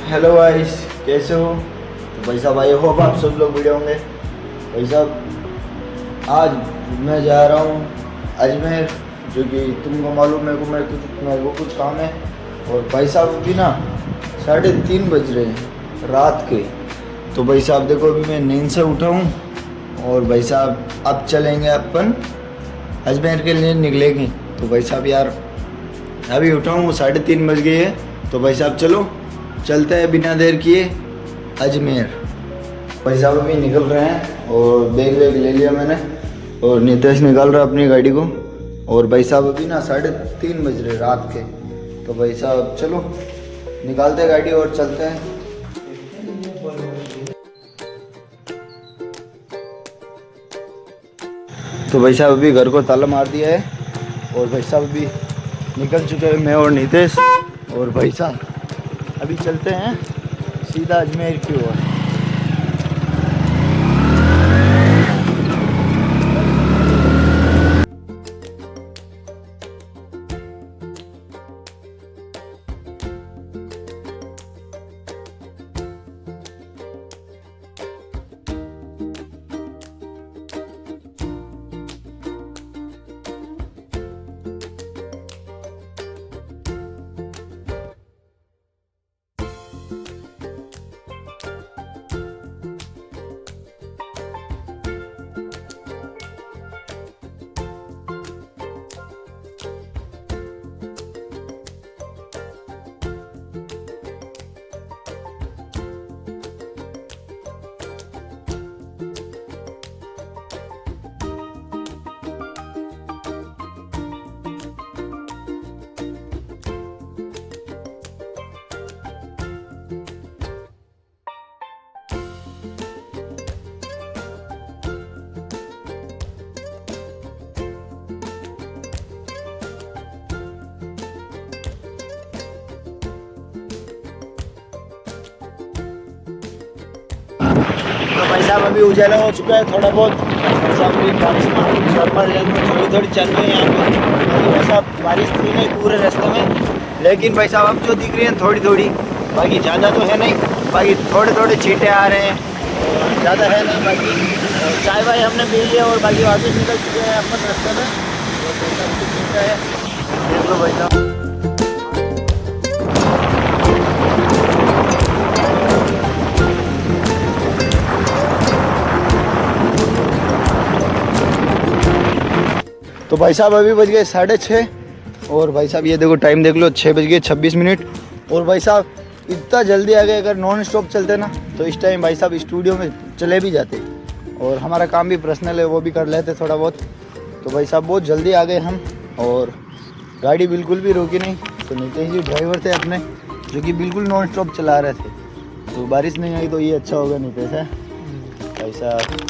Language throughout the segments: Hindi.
हेलो गाइस, कैसे हो? तो भाई साहब आई होप आप सब लोग बढ़िया होंगे। भाई साहब आज मैं जा रहा हूँ अजमेर, जो कि तुमको मालूम है को मेरे को कुछ काम है। और भाई साहब अभी ना 3:30 बज रहे हैं रात के। तो भाई साहब देखो अभी मैं नींद से उठा हूँ और भाई साहब अब चलेंगे अपन अजमेर के लिए निकलेंगे। तो भाई साहब यार अभी उठा हूँ 3:30 बज गए हैं। तो भाई साहब चलो चलते हैं बिना देर किए अजमेर। भाई साहब अभी निकल रहे हैं और बैग ले लिया मैंने और नितेश निकाल रहा है अपनी गाड़ी को। और भाई साहब अभी ना 3:30 बज रहे रात के। तो भाई साहब चलो निकालते हैं गाड़ी और चलते हैं। तो भाई साहब अभी घर को ताला मार दिया है और भाई साहब अभी निकल चुके हैं मैं और नितेश। और भाई साहब अभी चलते हैं सीधा अजमेर की ओर। तो भाई साहब अभी उजाला हो चुका है थोड़ा बहुत। भाई साहब अभी बारिश में थोड़ी चल रही है यहाँ पे। भाई साहब बारिश थी नहीं पूरे रास्ते में, लेकिन भाई साहब अब जो दिख रही है थोड़ी थोड़ी, बाकी ज़्यादा तो है नहीं, बाकी थोड़े थोड़े छींटे आ रहे हैं, ज़्यादा है नहीं। बाकी चाय वाय हमने पी लिया और बाकी वापस निकल चुके हैं अपन रास्ते में। देख लो भाई साहब। तो भाई साहब अभी बज गए 6:30 और भाई साहब ये देखो टाइम देख लो 6:26। और भाई साहब इतना जल्दी आ गए, अगर नॉन स्टॉप चलते ना तो इस टाइम भाई साहब स्टूडियो में चले भी जाते और हमारा काम भी पर्सनल है वो भी कर लेते थोड़ा बहुत। तो भाई साहब बहुत जल्दी आ गए हम और गाड़ी बिल्कुल भी रोकी नहीं। तो नितेश जी ड्राइवर थे अपने जो कि बिल्कुल नॉन स्टॉप चला रहे थे। तो बारिश नहीं आई तो ये अच्छा होगा नितेश है भाई साहब।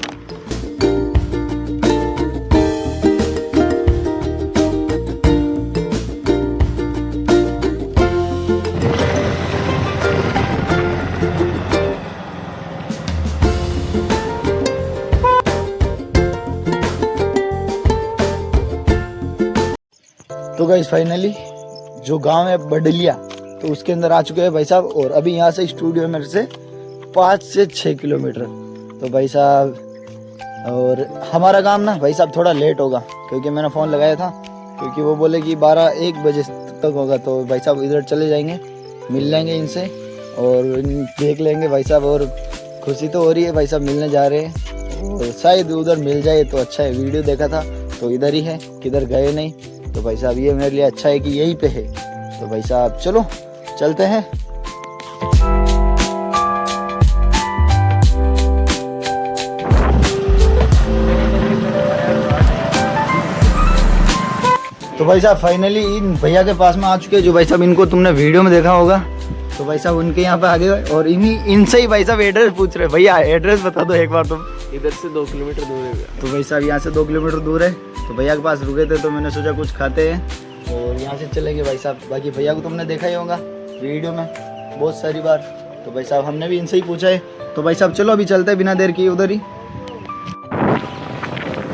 तो गाइस फाइनली जो गांव है बडलिया तो उसके अंदर आ चुके हैं भाई साहब। और अभी यहाँ से स्टूडियो मेरे से 5 से 6 किलोमीटर। तो भाई साहब और हमारा काम ना भाई साहब थोड़ा लेट होगा क्योंकि मैंने फ़ोन लगाया था, क्योंकि वो बोले कि 12-1 बजे तक होगा। तो भाई साहब इधर चले जाएंगे, मिल लेंगे इनसे और देख लेंगे भाई साहब। और खुशी तो हो रही है भाई साहब, मिलने जा रहे हैं और शायद उधर मिल जाए तो अच्छा है। वीडियो देखा था तो इधर ही है, किधर गए नहीं। तो भाई साहब ये मेरे लिए अच्छा है कि यहीं पे है। तो भाई साहब चलो चलते हैं। तो भाई साहब फाइनली इन भैया के पास में आ चुके हैं जो भाई साहब इनको तुमने वीडियो में देखा होगा। तो भाई साहब उनके यहाँ पे आ गए और इनसे ही भाई साहब एड्रेस पूछ रहे। भैया एड्रेस बता दो एक बार तुम। इधर से 2 किलोमीटर दूर है। तो भाई साहब यहाँ से 2 किलोमीटर दूर है। तो भैया के पास रुके थे तो मैंने सोचा कुछ खाते हैं और यहाँ से चलेंगे भाई साहब। बाकी भैया को तुमने देखा ही होगा वीडियो में बहुत सारी बार। तो भाई साहब हमने भी इनसे ही पूछा है। तो भाई साहब चलो अभी चलते हैं बिना देर किए उधर ही।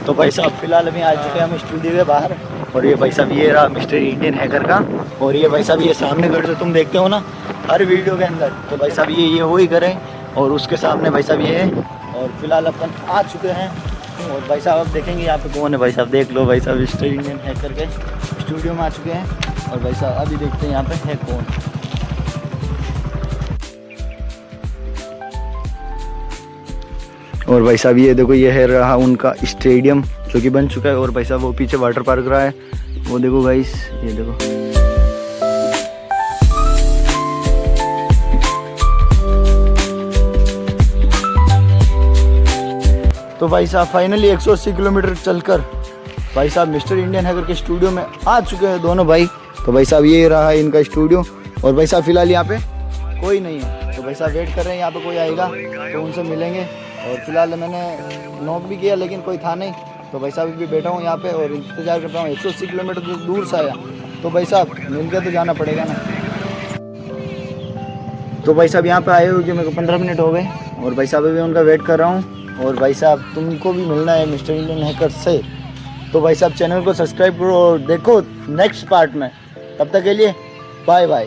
तो भाई साहब फिलहाल अभी आ चुके हैं हम स्टूडियो के बाहर। और ये भाई साहब ये रहा मिस्टर इंडियन हैकर का। और ये भाई साहब ये सामने घर जो तुम देखते हो ना, हर वीडियो के अंदर। तो भाई साहब ये हो ही करें, और उसके सामने भाई साहब ये है। और फिलहाल अपन आ चुके हैं, और भाई साहब अब देखेंगे यहाँ पे कौन है। भाई साहब देख लो, भाई साहब मिस्टर इंडियन हैकर के स्टूडियो में आ चुके हैं। और भाई साहब अभी देखते हैं यहाँ पे है कौन। और भाई साहब ये देखो, ये है रहा उनका स्टेडियम जो कि बन चुका है। और भाई साहब वो पीछे वाटर पार्क रहा है, वो देखो गाइस, ये देखो। तो भाई साहब फाइनली 180 किलोमीटर चलकर भाई साहब मिस्टर इंडियन हैकर के स्टूडियो में आ चुके हैं दोनों भाई। तो भाई साहब ये रहा है इनका स्टूडियो। और भाई साहब फिलहाल यहाँ पे कोई नहीं है, तो भाई साहब वेट कर रहे हैं यहाँ पे कोई आएगा तो उनसे मिलेंगे। और फिलहाल मैंने नॉक भी किया लेकिन कोई था नहीं, तो भाई साहब भी बैठा हूँ यहाँ पे और इंतज़ार कर रहा हूँ। 180 किलोमीटर दूर से आया, तो भाई साहब मिल के तो जाना पड़ेगा ना। तो भाई साहब यहाँ पे आए हुए मेरे को 15 मिनट हो गए, और भाई साहब अभी उनका वेट कर रहा हूँ। और भाई साहब तुमको भी मिलना है मिस्टर इंडियन हैकर से, तो भाई साहब चैनल को सब्सक्राइब करो और देखो नेक्स्ट पार्ट में। तब तक के लिए बाय बाय।